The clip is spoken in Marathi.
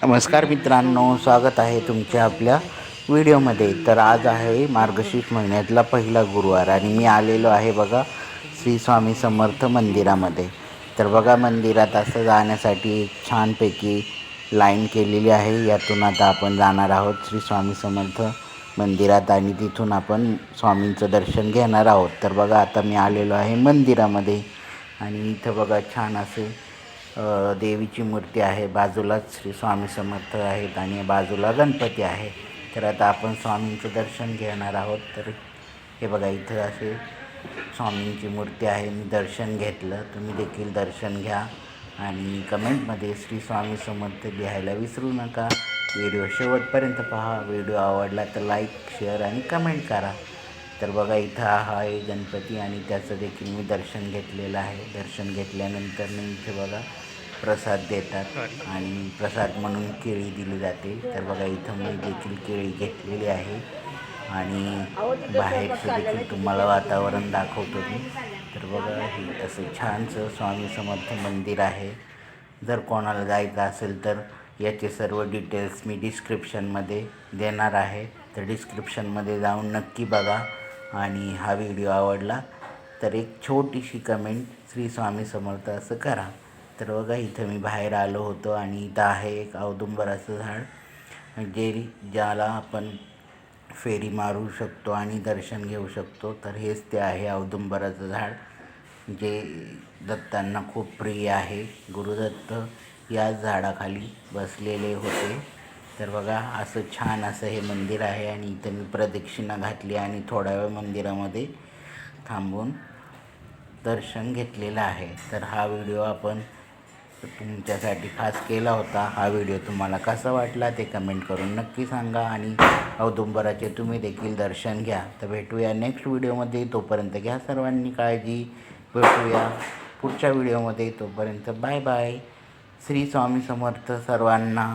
नमस्कार मित्रांनो, स्वागत आहे तुमच्या आपल्या व्हिडिओमध्ये. तर आज आहे मार्गशीर्ष महिन्यातला पहिला गुरुवार आणि मी आलेलो आहे बघा श्री स्वामी समर्थ मंदिरामध्ये. तर बघा मंदिरात असं जाण्यासाठी एक छानपैकी लाईन केलेली आहे. यातून आता आपण जाणार आहोत श्री स्वामी समर्थ मंदिरात आणि तिथून आपण स्वामींचं दर्शन घेणार आहोत. तर बघा आता मी आलेलो आहे मंदिरामध्ये आणि इथं बघा छान असे देवीची मूर्ती आहे. बाजूलाच श्री स्वामी समर्थ आहेत आणि बाजूला गणपती आहे. तर आता आपण स्वामींचं दर्शन घेणार आहोत. तर हे बघा इथं असे स्वामींची मूर्ती आहे. मी दर्शन घेतलं, तुम्ही देखील दर्शन घ्या आणि कमेंटमध्ये श्री स्वामी समर्थ लिहायला विसरू नका. व्हिडिओ शेवटपर्यंत पहा. व्हिडिओ आवडला तर लाईक, शेअर आणि कमेंट करा. तर बघा इथं हा आहे गणपती आणि त्याचं देखील मी दर्शन घेतलेलं आहे. दर्शन घेतल्यानंतर मी इथे बघा प्रसाद देतात आणि प्रसाद म्हणून केळी दिली जाते. तर बघा इथं मी देखील केळी घेतलेली आहे आणि बाहेरचं देखील तुम्हाला वातावरण दाखवतो मी. तर बघा हे असं छानसं स्वामी समर्थ मंदिर आहे. जर कोणाला जायचं असेल तर याचे सर्व डिटेल्स मी डिस्क्रिप्शनमध्ये देणार आहे. तर डिस्क्रिप्शनमध्ये जाऊन नक्की बघा आणि हा व्हिडिओ आवडला तर एक छोटीशी कमेंट श्री स्वामी समर्थ असं करा. तर बघा इथं मी बाहेर आलो होतो आणि इथं आहे एक औदुंबराचं झाड ज्याला आपण फेरी मारू शकतो आणि दर्शन घेऊ शकतो. तर हेच ते आहे औदुंबराचं झाड जे दत्तांना खूप प्रिय आहे. गुरुदत्त याच झाडाखाली बसलेले होते. तर बघा असं छान असं हे मंदिर आहे आणि इथं मी प्रदक्षिणा घातली आणि थोडा वेळ मंदिरामध्ये थांबून दर्शन घेतलेलं आहे. तर हा व्हिडिओ आपण तुमच्यासाठी खास केला होता. हा व्हिडिओ तुम्हाला कसा वाटला ते कमेंट करून नक्की सांगा आणि औदुंबराचे तुम्ही देखील दर्शन घ्या. तर भेटूया नेक्स्ट व्हिडिओमध्ये. तोपर्यंत घ्या सर्वांनी काळजी. भेटूया पुढच्या व्हिडिओमध्ये. तोपर्यंत बाय बाय. श्री स्वामी समर्थ सर्वांना.